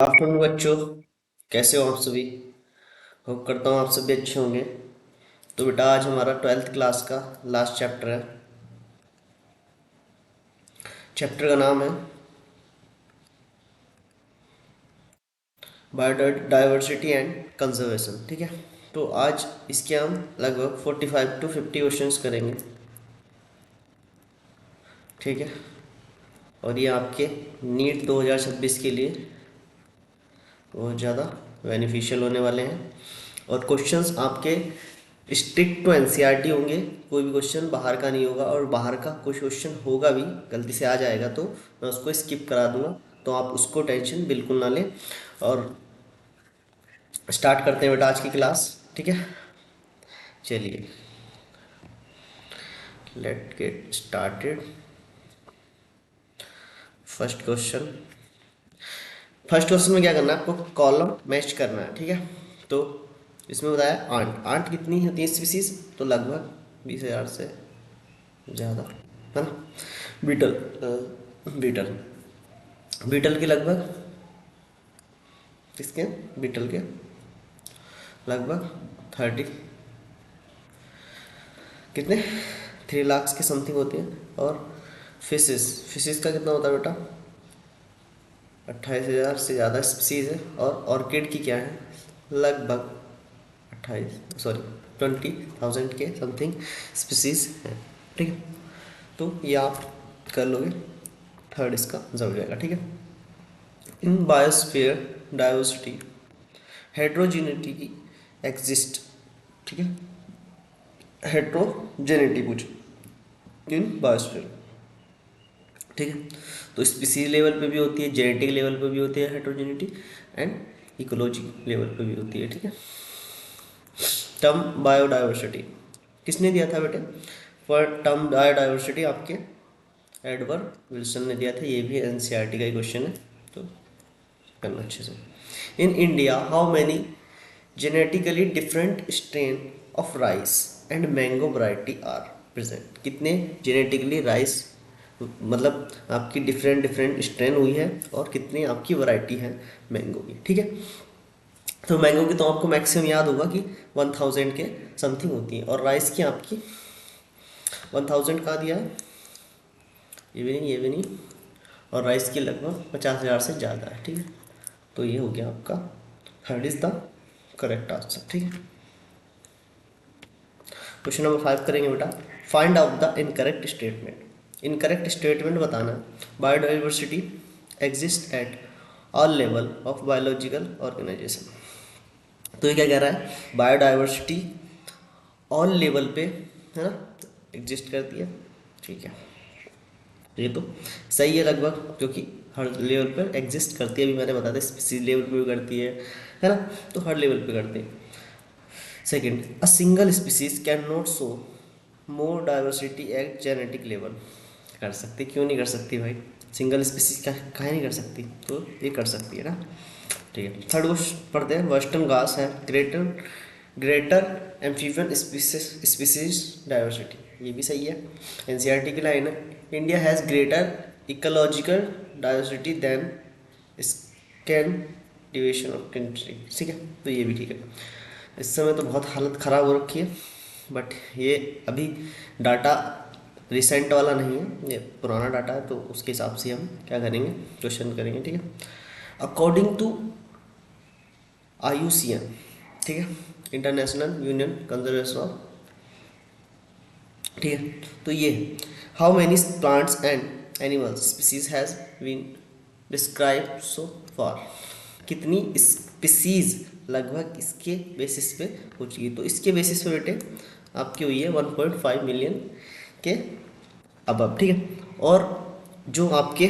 Afternoon बच्चों, कैसे हो आप सभी। होप करता हूँ आप सभी अच्छे होंगे। तो बेटा आज हमारा 12th क्लास का लास्ट चैप्टर है। चैप्टर का नाम है बायोडाइवर्सिटी एंड कंजर्वेशन। ठीक है, तो आज इसके हम लगभग 45 to 50 क्वेश्चंस करेंगे। ठीक है, और ये आपके नीट 2026 के लिए बहुत ज़्यादा बेनिफिशियल होने वाले हैं। और क्वेश्चंस आपके स्ट्रिक्ट टू एनसीईआरटी होंगे। कोई भी क्वेश्चन बाहर का नहीं होगा, और बाहर का कुछ क्वेश्चन होगा भी, गलती से आ जाएगा तो मैं उसको स्किप करा दूंगा, तो आप उसको टेंशन बिल्कुल ना लें। और स्टार्ट करते हैं बेटा आज की क्लास। ठीक है, चलिए let get started. First question. First question में क्या करना है, आपको कॉलम मैच करना है। ठीक है, तो इसमें बताया आंट आंट कितनी होती है स्पीसीज, तो लगभग 20,000 से ज़्यादा, है ना। बीटल बीटल बीटल के लगभग, किसके, बीटल के लगभग 30, कितने, 3 लाख के समथिंग होती हैं। और फिशेस फिशेस का कितना होता है बेटा, 28,000 से ज़्यादा स्पीसीज है। और ऑर्किड की क्या है, लगभग 20,000 के समथिंग स्पीसीज हैं। ठीक है, तो ये आप कर लोगे, थर्ड इसका आंसर हो जाएगा। ठीक है, इन बायोस्फीयर डाइवर्सिटी हेट्रोजीनिटी एग्जिस्ट। ठीक है, हेट्रोजेनिटी पूछो इन बायोस्फीयर। ठीक है, तो स्पीसीज लेवल पे भी होती है, जेनेटिक लेवल पे भी होती है हेट्रोजेनिटी, एंड इकोलॉजी लेवल पे भी होती है। ठीक है, टर्म बायोडाइवर्सिटी किसने दिया था बेटे, फॉर टर्म बायोडाइवर्सिटी आपके एडवर्ड विल्सन ने दिया था। ये भी एनसीईआरटी का ही क्वेश्चन है, तो करना अच्छे से। In India how many genetically different strain of rice and mango variety are present. कितने जेनेटिकली राइस, मतलब आपकी डिफरेंट डिफरेंट स्ट्रेन हुई है, और कितनी आपकी वैरायटी है मैंगो की। ठीक है, तो मैंगो की तो आपको मैक्सिमम याद होगा कि 1000 के समथिंग होती है, और राइस की आपकी 1000 का दिया है, ये भी नहीं, और राइस की लगभग 50,000 से ज़्यादा है। ठीक है, तो ये हो गया आपका, third is the correct answer. ठीक है, क्वेश्चन नंबर 5 करेंगे बेटा। Find out the incorrect statement. Incorrect statement बताना। Biodiversity exist at all level of biological organization. तो ये क्या कह रहा है, बायोडाइवर्सिटी ऑल लेवल पे, है ना, एग्जिस्ट करती है। ठीक है, ये तो सही है लगभग, क्योंकि हर लेवल पर एग्जिस्ट करती है। अभी मैंने बताया स्पीसीज लेवल पे भी करती है ना, तो हर लेवल पे करती है। Second, a single species can not show more diversity at genetic level. कर सकती, क्यों नहीं कर सकती भाई, सिंगल स्पीसीज का काहे नहीं कर सकती, तो ये कर सकती है ना। ठीक है, थर्ड क्वेश्चन पढ़ते हैं। वेस्टर्न घास है greater greater amphibian species diversity, ये भी सही है, एनसीईआरटी की लाइन है। India has greater ecological diversity than Scandinavian of country. ठीक है, तो ये भी ठीक है। इस समय तो बहुत हालत ख़राब हो रखी है, बट ये अभी डाटा रिसेंट वाला नहीं है, ये पुराना डाटा है, तो उसके हिसाब से हम क्या करेंगे, क्वेश्चन करेंगे। ठीक है, अकॉर्डिंग टू IUCN, ठीक है, इंटरनेशनल यूनियन कंजर्वेशन ऑफ, ठीक है, तो ये how many plants and animals species has been describe so far. कितनी स्पीसीज लगभग इसके बेसिस पे हो चुकी है, तो इसके बेसिस पे बेटे आपकी हुई है 1.5 मिलियन के अब। ठीक है, और जो आपके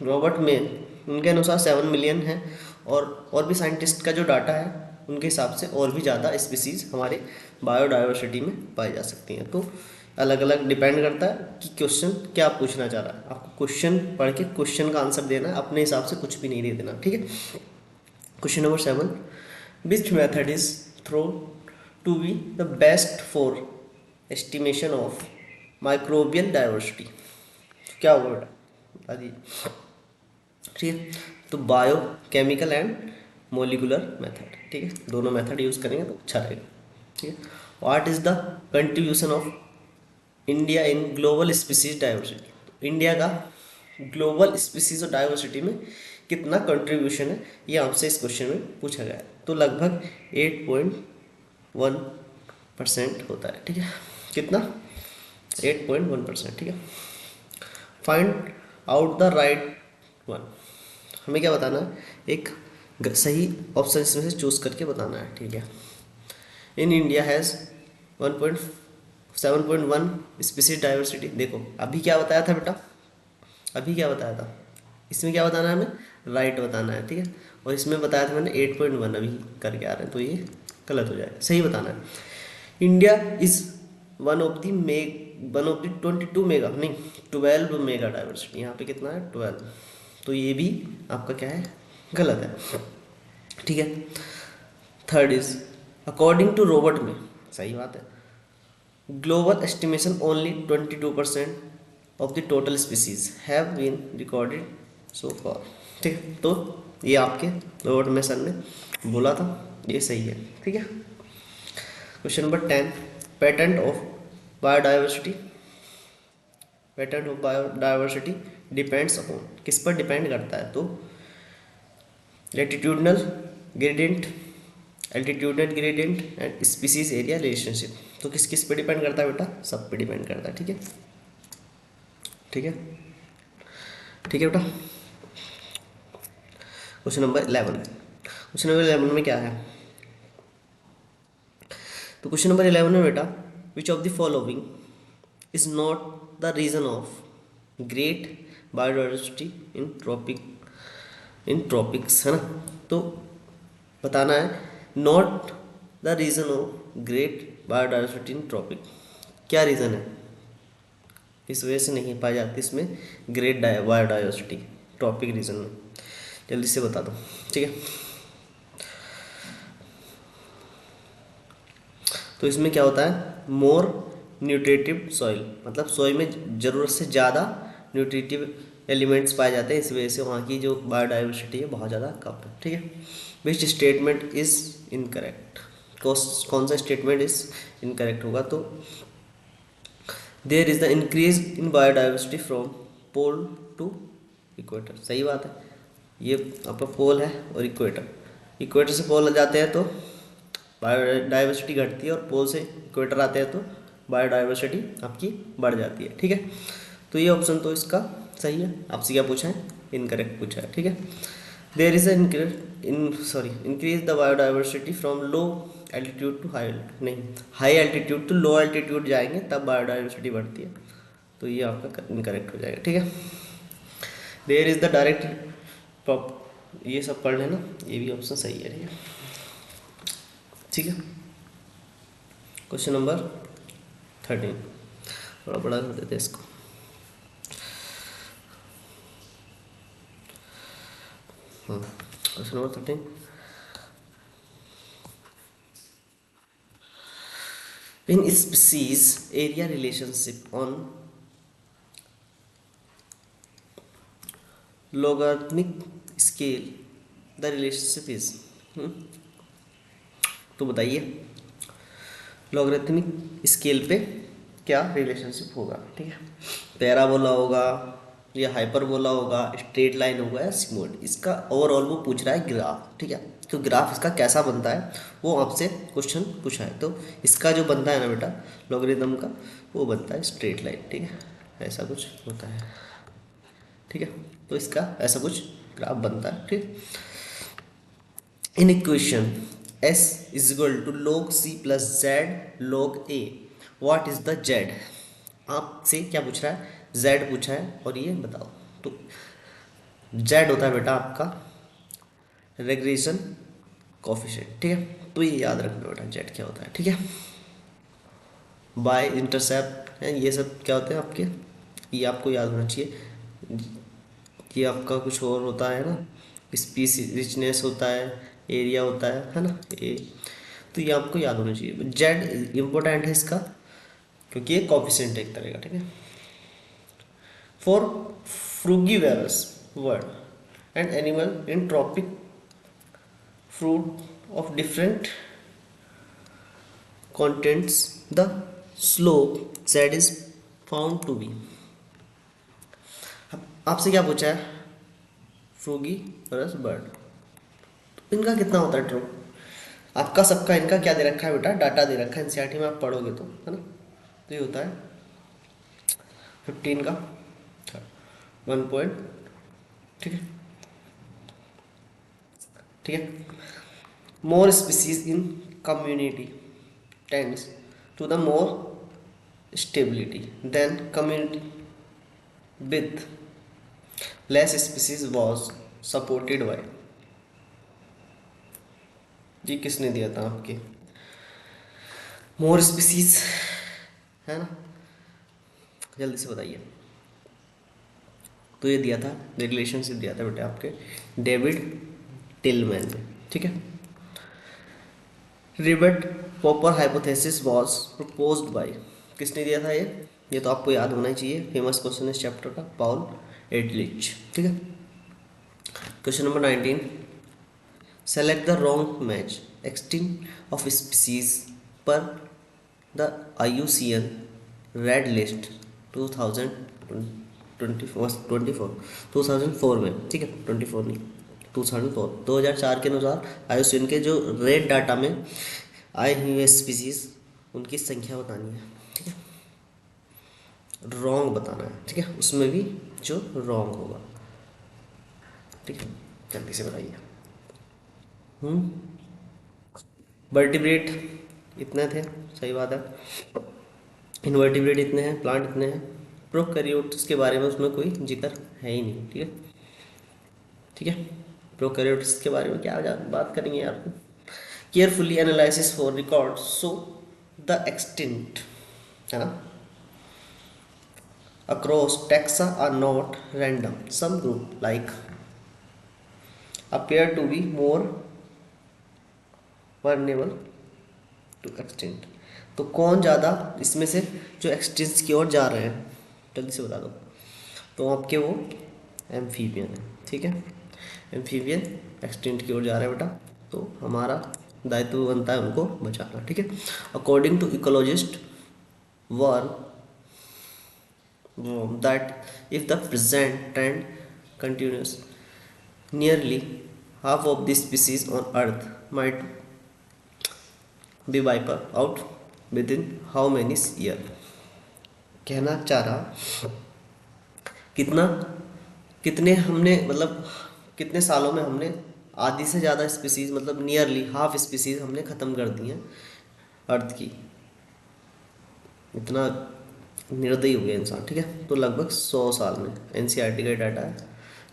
रॉबर्ट में, उनके अनुसार 7 मिलियन है, और भी साइंटिस्ट का जो डाटा है उनके हिसाब से और भी ज़्यादा स्पीसीज हमारे बायोडाइवर्सिटी में पाई जा सकती हैं। तो अलग अलग डिपेंड करता है कि क्वेश्चन क्या पूछना चाह रहा है। आपको क्वेश्चन पढ़ के क्वेश्चन का आंसर देना है, अपने हिसाब से कुछ भी नहीं दे देना। ठीक है, question number 7, which method is thought to be the best for estimation of microbial diversity. क्या होगा बेटा, बता दीजिए। ठीक है। तो biochemical and molecular method, ठीक है, दोनों मेथड यूज़ करेंगे तो अच्छा रहेगा। ठीक है। What is the contribution of India in global species diversity, India का ग्लोबल स्पीसीज और डाइवर्सिटी में कितना कंट्रीब्यूशन है, ये आपसे इस क्वेश्चन में पूछा गया है। तो लगभग 8.1% होता है। ठीक है, कितना? 8.1%। ठीक है। Find out the right one, हमें क्या बताना है? एक सही ऑप्शन इसमें से चूज करके बताना है। ठीक है। In India has 1.7.1 species diversity. देखो अभी क्या बताया था बेटा, अभी क्या बताया था? इसमें क्या बताना है हमें? राइट बताना है। ठीक है। और इसमें बताया था मैंने 8.1 अभी करके आ रहे हैं, तो ये गलत हो जाएगा, सही बताना है। India is one of the 22 mega, नहीं 12 मेगा डाइवर्सिटी, यहाँ पे कितना है? 12। तो ये भी आपका क्या है? गलत है। ठीक है। Third is according to Robert May, सही बात है, global estimation only 22% of the total species have been recorded so far. ठीक है, तो ये आपके रॉबर्ट मेसन ने बोला था, ये सही है। ठीक है। Question number 10, patent of biodiversity, patent of biodiversity depends upon, किस पर डिपेंड करता है? तो latitudinal gradient, altitudinal gradient and species area relationship. तो किस किस पे डिपेंड करता है बेटा? सब पे डिपेंड करता है। ठीक है, ठीक है, ठीक है बेटा। क्वेश्चन नंबर 11, क्वेश्चन नंबर 11 में क्या है? तो क्वेश्चन नंबर 11 में बेटा, which of the following is not the reason of great biodiversity in tropics, है ना? तो बताना है not the reason of great biodiversity in tropic, क्या रीज़न है इस वजह से नहीं पाई जाती इसमें ग्रेट बायोडाइवर्सिटी ट्रॉपिक रीजन में? जल्दी से बता दो। ठीक है। तो इसमें क्या होता है? मोर न्यूट्रिटिव सॉइल, मतलब सॉइल में ज़रूरत से ज़्यादा न्यूट्रिटिव एलिमेंट्स पाए जाते हैं, इस वजह से वहाँ की जो बायोडाइवर्सिटी है बहुत ज़्यादा कम है। ठीक है। विच स्टेटमेंट इज़ इनकरेक्ट, कौन सा स्टेटमेंट इज इनकरेक्ट होगा? तो there is the increase in biodiversity from pole to equator, सही बात है। ये आपका पोल है और इक्वेटर, इक्वेटर से पोल आ जाते हैं तो बायोडाइवर्सिटी घटती है, और पोल से इक्वेटर आते हैं तो बायोडाइवर्सिटी आपकी बढ़ जाती है। ठीक है। तो ये ऑप्शन तो इसका सही है। आपसे क्या पूछा है? इनकरेक्ट पूछा है। ठीक है। There is increase the biodiversity from low altitude to high, नहीं high altitude to low altitude जाएंगे तब बायोडाइवर्सिटी बढ़ती है, तो ये आपका इनकरेक्ट हो जाएगा। ठीक है। देयर इज द डायरेक्ट, ये सब पढ़ लेना, ये भी ऑप्शन सही है। ठीक है, ठीक है। क्वेश्चन नंबर 13, थोड़ा बड़ा कर देते हैं इसको। Question number 13, in species area relationship on logarithmic scale the relationship is, तो बताइए लॉगरिथमिक स्केल पे क्या रिलेशनशिप होगा? ठीक है, पैराबोला होगा या हाइपरबोला होगा, स्ट्रेट लाइन होगा या सिमोइड, इसका ओवरऑल वो पूछ रहा है ग्राफ। ठीक है, तो ग्राफ इसका कैसा बनता है वो आपसे क्वेश्चन पूछा है। तो इसका जो बनता है ना बेटा लॉगरिथम का, वो बनता है स्ट्रेट लाइन। ठीक है, ऐसा कुछ होता है। ठीक है, तो इसका ऐसा कुछ ग्राफ बनता है। ठीक, in equation s is equal to log c plus z log a, what is the z? आपसे क्या पूछ रहा है? z पूछा है और ये बताओ। तो z होता है बेटा आपका रेग्रेशन कोफिशिएंट। ठीक है, तो ये याद रखना बेटा z क्या होता है। ठीक है, बाय इंटरसेप्ट है, ये सब क्या होते हैं आपके, ये आपको याद होना चाहिए। ये आपका कुछ और होता है ना, स्पीसीज रिचनेस होता है, एरिया होता है ना, ये तो ये आपको याद होना चाहिए। जेड इम्पोर्टेंट है इसका क्योंकि ये कोफिशिएंट है एक तरह का। ठीक है, for frugivorous bird and animal in tropic fruit of different contents, the slope z is found to be। आपसे क्या पूछा है, फ्रूगी वर्सेस बर्ड, इनका कितना होता है ट्रू, आपका सबका इनका क्या दे रखा है बेटा, डाटा दे रखा है एनसीईआरटी में, आप पढ़ोगे तो, है ना। तो ये होता है 15 का 1 पॉइंट, ठीक है ठीक है। More species in community tends to the more stability than community with less species was supported by. जी किसने दिया था आपके, मोर स्पीसीज, है ना, जल्दी से बताइए। तो ये दिया था, रिलेशनशिप दिया था बेटे आपके डेविड टिलमैन ने, ठीक है। Rivet popper hypothesis was proposed by, किसने दिया था ये तो आपको याद होना ही चाहिए, फेमस क्वेश्चन इस चैप्टर का, पाउल एडलिच, ठीक है। Question number 19, select the wrong match, extinct of species पर द IUCN रेड लिस्ट 2004 में, ठीक है 24 नहीं 2004 के अनुसार IUCN के जो रेड डाटा में आए हुए स्पीसीज उनकी संख्या बतानी है, ठीक है, रॉन्ग बताना है, ठीक है, उसमें भी जो रॉन्ग होगा, ठीक है, जल्दी से बताइए। वर्टिब्रेट इतने थे, सही बात है, इनवर्टिब्रेट इतने हैं, प्लांट इतने हैं, प्रोकैरियोट्स के बारे में उसमें कोई जिक्र है ही नहीं, ठीक है ठीक है। प्रोकैरियोट्स के बारे में क्या बात करेंगे यार, carefully analysis for record so the extinct, है ना, across taxa are not random, some group like appear to be more vulnerable to extinct। तो कौन ज़्यादा इसमें से जो एक्सटिंक्ट की ओर जा रहे हैं, जल्दी से बता दो। तो आपके वो एम्फीबियन है, ठीक है, एम्फीबियन एक्सटिंक्ट की ओर जा रहे हैं बेटा, तो हमारा दायित्व बनता है उनको बचाना, ठीक है। According to ecologist were that if the present trend continues, nearly half of the species on earth might be wiped out within how many years। कहना चाह रहा कितने हमने मतलब कितने सालों में हमने आधी से ज़्यादा स्पीसीज मतलब नियरली हाफ स्पीसीज हमने ख़त्म कर दी हैं अर्थ की, इतना निर्दयी हो गया इंसान, ठीक है। तो लगभग 100 साल में, एनसीईआरटी का डाटा है,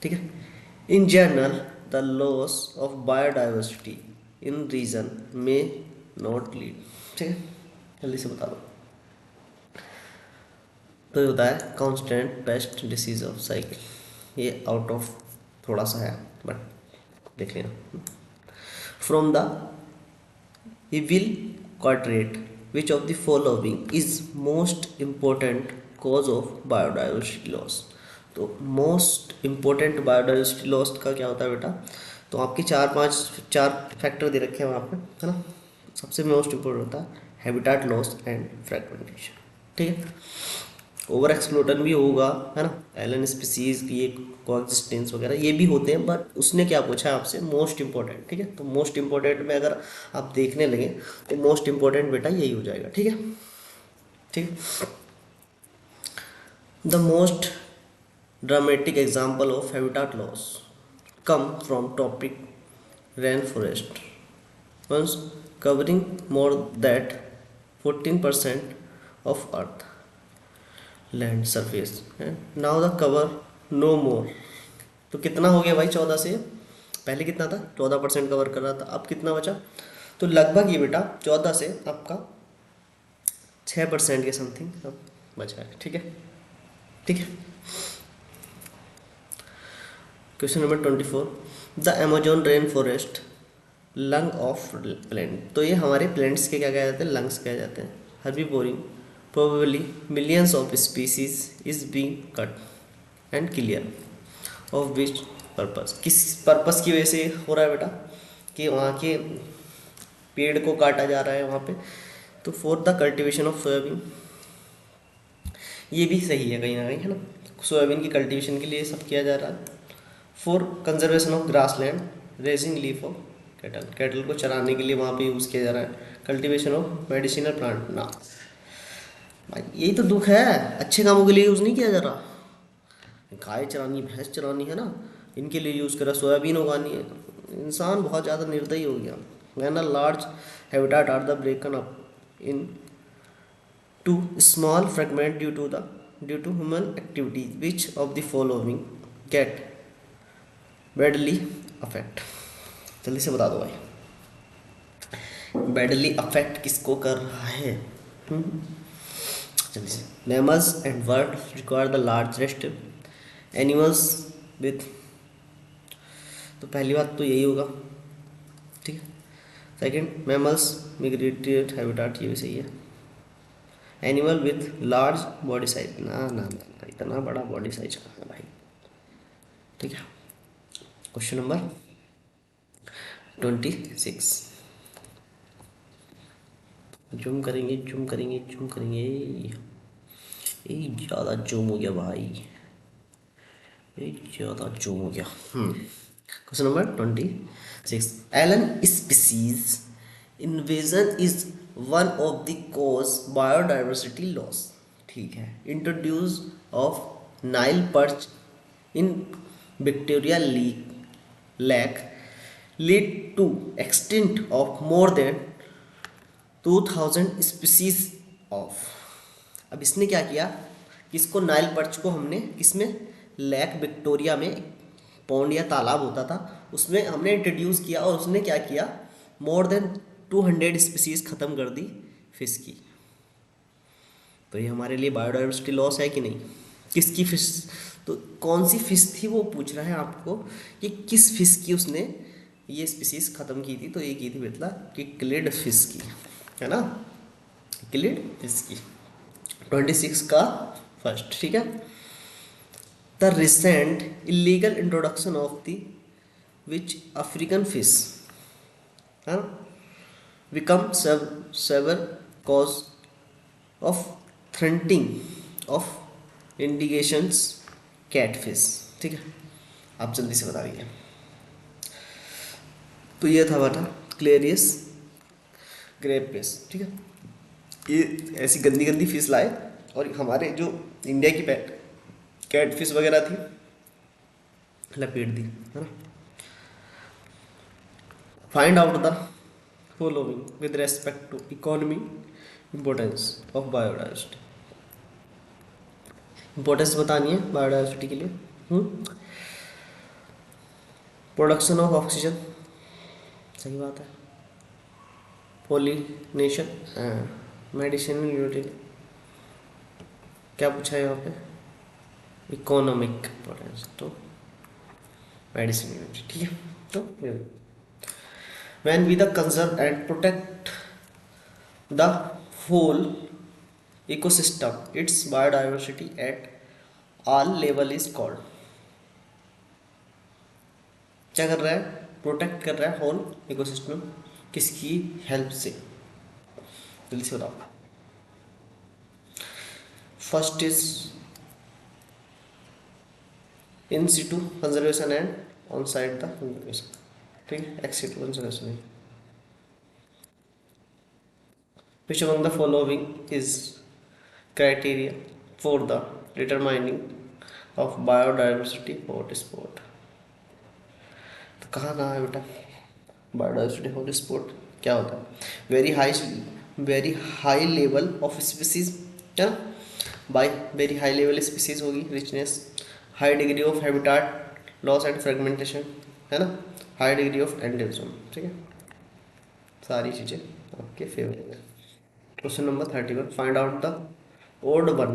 ठीक है। In general the loss of biodiversity in region में नॉट लीड, ठीक है, जल्दी से बता दो। तो ये होता है constant pest disease of cycle, ये आउट ऑफ थोड़ा सा है बट देख लेना। From the evil quartet which of the following is most important cause of biodiversity loss। तो most important biodiversity loss का क्या होता है बेटा, तो आपके चार फैक्टर दे रखे हैं वहाँ पे, है ना। सबसे मोस्ट इम्पोर्टेंट होता है हैबिटाट लॉस एंड फ्रैगमेंटेशन, ठीक है। ओवर एक्सप्लोटन भी होगा, है ना, एलन स्पीसीज की एक कोएग्जिस्टेंस वगैरह ये भी होते हैं, बट उसने क्या पूछा है आपसे, मोस्ट इंपॉर्टेंट, ठीक है। तो मोस्ट इंपॉर्टेंट में अगर आप देखने लगे तो मोस्ट इंपॉर्टेंट बेटा यही हो जाएगा, ठीक है ठीक। The most dramatic example of habitat loss come from topic rain forest once covering more that 14% of earth land surface है, now the cover no more. तो कितना हो गया भाई 14 से, पहले कितना था 14% कवर कर रहा था, अब कितना बचा, तो लगभग ये बेटा 14 से आपका 6% के समथिंग अब बचा है, ठीक है ठीक है। Question number 24, the Amazon rain forest lung of plaint. तो ये हमारे प्लेंट्स के क्या कहे जाते हैं, लंग्स कहे जाते हैं। हर्बीवोरिंग probably millions of species is being cut and clear, of which purpose, किस पर्पस की वजह से हो रहा है बेटा, कि वहाँ के पेड़ को काटा जा रहा है वहाँ पे, तो for the cultivation of soybean, ये भी सही है कहीं ना कहीं, है ना, सोयाबीन की कल्टीवेशन के लिए ये सब किया जा रहा है। For conservation of grass land, raising leaf of cattle, cattle को चराने के लिए वहाँ पे यूज़ किया जा रहा है। कल्टीवेशन ऑफ मेडिसिनल प्लांट ना, भाई यही तो दुख है, अच्छे कामों के लिए यूज़ नहीं किया जा रहा। गाय चरानी, भैंस चरानी है ना, इनके लिए यूज़ करा, सोयाबीन उगानी है। इंसान बहुत ज़्यादा निर्दयी हो गया। When a large habitat are the broken up into small fragment due to human activities, which of the following get badly affect. जल्दी से बता दो भाई, बैडली अफेक्ट किसको कर रहा है? हम्म? जल्दी से। Mammals and bird require the largest animals with, तो पहली बात तो यही होगा, ठीक है। सेकंड, मैमल्स मिग्रेटेड हैबिटाट, ये भी सही है। Animal with large body size, ना ना ना, इतना बड़ा बॉडी साइज कहाँ है भाई, ठीक है। क्वेश्चन नंबर 26, जूम करेंगे जूम करेंगे जूम करेंगे, ये ज़्यादा जूम हो गया भाई, ये ज़्यादा जूम हो गया। Question number 26, alien species invasion is one of the cause biodiversity loss, ठीक है। Introduce of Nile perch in Victoria lake lead to extinct of more than 2000 species of. अब इसने क्या किया कि इसको नाइल पर्च को हमने किसमें, लेक विक्टोरिया में, पौंड या तालाब होता था उसमें हमने इंट्रोड्यूस किया, और उसने क्या किया, मोर देन 200 स्पीसीज ख़त्म कर दी फिश की। तो ये हमारे लिए बायोडाइवर्सिटी लॉस है कि नहीं? किसकी फिश, तो कौन सी फिश थी वो पूछ रहा है आपको कि किस फिश की उसने ये स्पीसीज ख़त्म की थी, तो ये की थी बेटला कि क्लिड फिश की, है ना, क्लिड फिश की। 26 का फर्स्ट, ठीक है। The recent illegal introduction of the which African fish, है ना, become severe cause of threatening of indigenous catfish, ठीक है। आप जल्दी से बता दीजिए। तो ये था बेटा क्लेरियस ग्रेप फिश, ठीक है। ये ऐसी गंदी गंदी फिश लाए और हमारे जो इंडिया की कैट फिश वगैरह थी लपेट दी, है ना। Find out the following with respect to economy importance of biodiversity, importance बतानी है बायोडाइवर्सिटी के लिए। प्रोडक्शन ऑफ ऑक्सीजन, सही बात है। पोलिनेशन, मेडिसिनल यूटिलिटी, क्या पूछा है यहाँ पे, इकोनॉमिक इम्पोर्टेंस, तो मेडिसिन यूनिट, ठीक है। तो when we the conserve and protect the whole ecosystem its biodiversity at all level is called, क्या कर रहा है, प्रोटेक्ट कर रहा है होल इकोसिस्टम, किसकी हेल्प से, जल्दी से बताओ। First is in Situ conservation and on side the conservation, ठीक है, ex situ conservation. Which among the following is criteria for the determining of biodiversity hotspot? तो कहाँ कहाँ है बेटा बायोडाइवर्सिटी हॉटस्पॉट, क्या होता है, very high level of species, है ना, by very high level species होगी, richness, high degree of habitat loss and fragmentation, है ना, हाई डिग्री ऑफ एंडेमिज्म, ठीक है, सारी चीज़ें आपके फेवर में। Question number 31, find out the odd one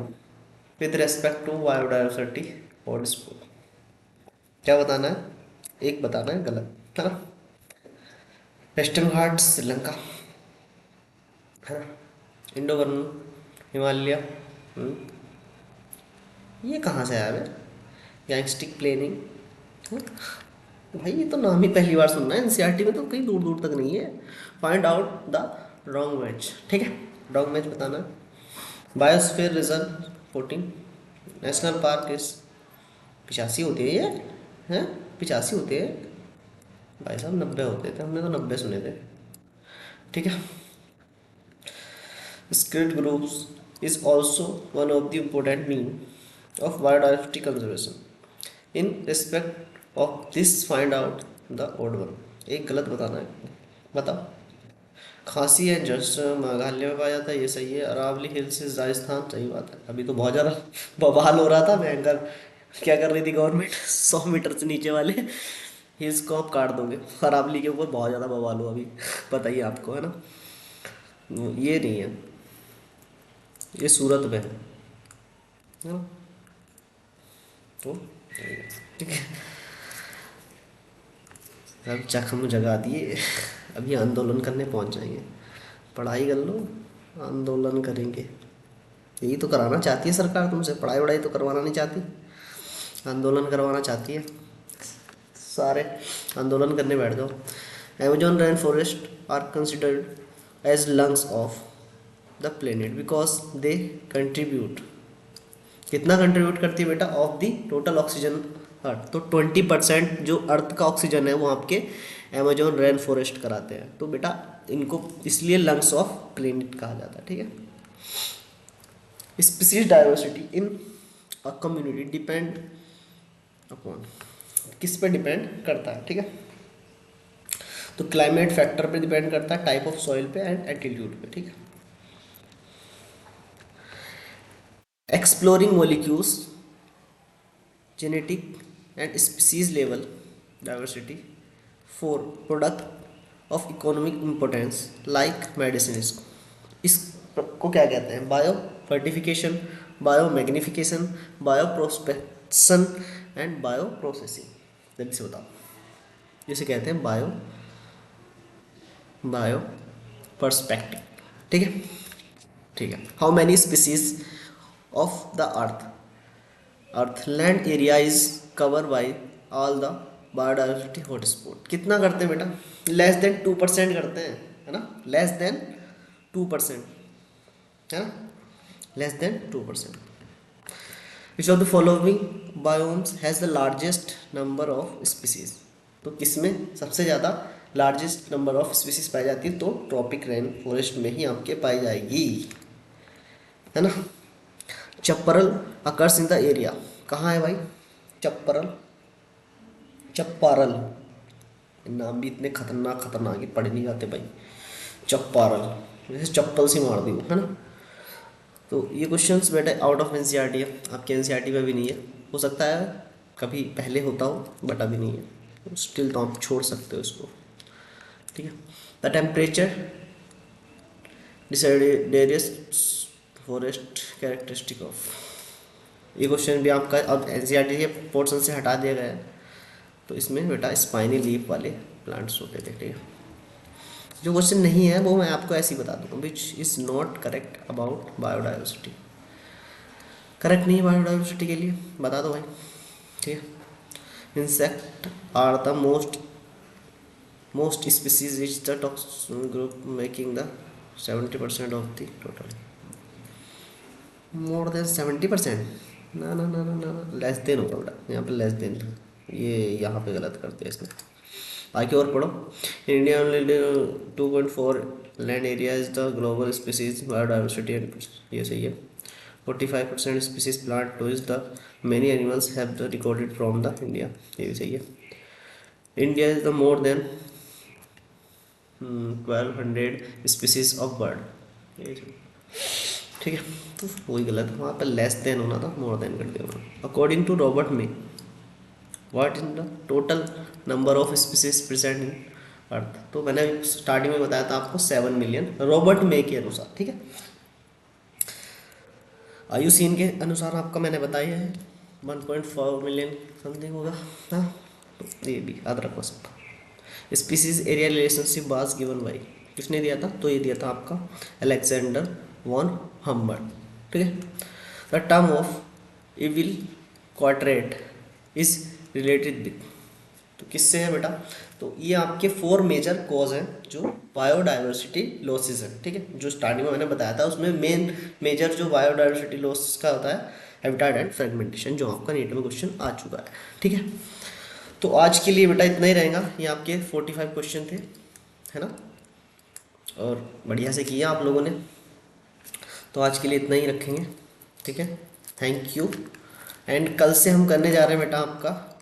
with respect to biodiversity hotspot, क्या बताना है, एक बताना है गलत, है ना। वेस्टर्न घाट श्रीलंका, है ना, इंडो बर्न हिमालय, ये कहाँ से आया है, गैंगस्टिक प्लेनिंग, हाँ? भाई ये तो नाम ही पहली बार सुनना है, एनसीईआरटी में तो कहीं दूर दूर तक नहीं है। Find out the wrong match, ठीक है, रॉन्ग मैच बताना है। बायोस्फीयर रिजर्व 14, नेशनल पार्क इस 85 होती है ये, हैं 85 होते हैं भाई साहब, 90 होते थे, हमने तो 90 सुने थे, ठीक है। Skilled groups is also one of the important means of biodiversity conservation. In respect of this, find out the odd one. एक गलत बताना है, बताओ। खांसी है जस्ट मेघालय में पाया जाता है, ये सही है। अरावली हिल्स इज राजस्थान, सही बात है। अभी तो बहुत ज़्यादा बवाल हो रहा था, भयंकर। क्या कर रही थी गवर्नमेंट 100 मीटर से नीचे वाले हिल्स को आप काट दोगे। अरावली के ऊपर बहुत ज़्यादा बवाल हुआ अभी, बताइए आपको, है ना। ये नहीं है, ये सूरत में है ना? तो ठीक है, अब जख्म जगा दिए, अभी आंदोलन करने पहुंच जाएंगे। पढ़ाई कर लो, आंदोलन करेंगे। यही तो कराना चाहती है सरकार तुमसे, पढ़ाई वढ़ाई तो करवाना नहीं चाहती, आंदोलन करवाना चाहती है। सारे आंदोलन करने बैठ जाओ। Amazon rainforest are considered as lungs of the planet because they contribute, कितना कंट्रीब्यूट करती है बेटा, ऑफ द टोटल ऑक्सीजन अर्थ। तो 20% जो अर्थ का ऑक्सीजन है वो आपके अमेजोन रेन फॉरेस्ट कराते हैं। तो बेटा इनको इसलिए लंग्स ऑफ प्लेनेट कहा जाता है, ठीक है। Species diversity in a community depend upon, किस पे डिपेंड करता है, ठीक है। तो क्लाइमेट फैक्टर पे डिपेंड करता है, टाइप ऑफ सॉइल पे एंड एल्टीट्यूड पे, ठीक है। Exploring molecules genetic and species level diversity for product of economic importance like medicine. इसको क्या कहते हैं, bio fortification, bio magnification, bio prospection and bio processing. जल्दी से बताओ, जिसे कहते हैं बायो पर्सपेक्टिव, ठीक है, ठीक है। How many species of the earth land area is cover by all the biodiversity hotspot. कितना करते हैं बेटा, लेस देन 2% करते हैं, है ना, लेस देन 2%, है ना, less than 2%। Which of the following biomes has the largest number of species. तो किसमें सबसे ज़्यादा लार्जेस्ट नंबर ऑफ स्पीसीज पाई जाती है, तो ट्रॉपिक रेन फॉरेस्ट में ही आपके पाई जाएगी, है ना। चप्परल अकर्स इन द एरिया, कहाँ है भाई चप्परल, चप्पारल, नाम भी इतने खतरनाक खतरनाक है, पढ़ नहीं जाते भाई। चप्पारल जैसे चप्पल से मार दी, है ना। तो ये क्वेश्चंस बेटा आउट ऑफ एनसीईआरटी है, आपके एनसीईआरटी में भी नहीं है। हो सकता है कभी पहले होता हो, बट अभी नहीं है, स्टिल तो आप छोड़ सकते हो इसको, ठीक है। The temperature deciduous forest characteristic of, ये क्वेश्चन भी आपका अब एनसीईआरटी के पोर्शन से हटा दिया गया है। तो इसमें बेटा स्पाइनी लीफ वाले प्लांट्स होते थे, ठीक है। जो क्वेश्चन नहीं है वो मैं आपको ऐसे ही बता दूंगा, which is not correct about biodiversity. Correct नहीं है बायोडाइवर्सिटी के लिए, बता दो भाई, ठीक है। Insect are the most species is the toxin group making the 70% of the total. More than 70%, ना ना ना ना ना, लेस देन होगा बेटा, यहाँ पे लेस देन, ये यहाँ पे गलत करते हैं इसमें। आगे और पढ़ो। India only 2.4 land area is the global species biodiversity and, ये सही है। 45% species plant two is the many animals have the recorded from the India, ये भी सही है। India is the more than 1200 species of bird, ये ठीक है। तो वही गलत है, वहाँ पर लेस देन होना था, मोर देन कर दिया उन्होंने। According to Robert May, what is the total number of species present in earth. तो मैंने स्टार्टिंग में बताया था आपको 7 मिलियन, रॉबर्ट मे के अनुसार, ठीक है। आयुसीन के अनुसार आपका मैंने बताया है 1.4 मिलियन समथिंग होगा, हाँ। तो ये भी याद रखो सबका। Species area relationship was given by, किसने दिया था, तो ये दिया था आपका अलेक्जेंडर वॉन हम्बर्ट, ठीक है। The term of evil quartet is related with, तो किससे है बेटा, तो ये आपके 4 मेजर कॉज हैं जो बायोडाइवर्सिटी लॉसेस है, ठीक है। जो स्टार्टिंग में मैंने बताया था उसमें मेन मेजर जो बायोडाइवर्सिटी लॉस का होता है हैबिटेट एंड फ्रेगमेंटेशन, जो आपका नीट में क्वेश्चन आ चुका है, ठीक है। तो आज के लिए बेटा इतना ही रहेगा, ये आपके 45 क्वेश्चन थे, है ना, और बढ़िया से किया आप लोगों ने। तो आज के लिए इतना ही रखेंगे, ठीक है। Thank you. एंड कल से हम करने जा रहे हैं बेटा आपका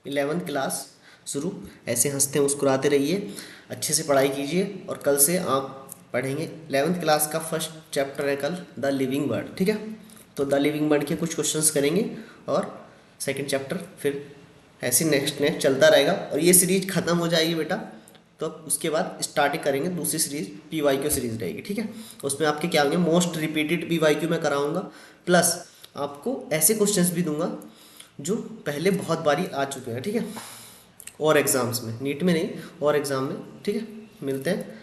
11th क्लास शुरू। ऐसे हंसते मुस्कुराते रहिए, अच्छे से पढ़ाई कीजिए, और कल से आप पढ़ेंगे 11th क्लास का फर्स्ट चैप्टर है कल, द लिविंग वर्ड, ठीक है। तो द लिविंग वर्ड के कुछ क्वेश्चंस करेंगे, और सेकंड चैप्टर फिर ऐसे नेक्स्ट नेक्स्ट चलता रहेगा, और ये सीरीज ख़त्म हो जाएगी बेटा, तो उसके बाद स्टार्ट करेंगे दूसरी सीरीज, PYQ सीरीज रहेगी, ठीक है। उसमें आपके क्या होंगे, मोस्ट रिपीटेड PYQ मैं कराऊंगा, प्लस आपको ऐसे क्वेश्चंस भी दूंगा जो पहले बहुत बारी आ चुके हैं, ठीक है, और एग्ज़ाम्स में, नीट में नहीं और एग्ज़ाम में, ठीक है। मिलते हैं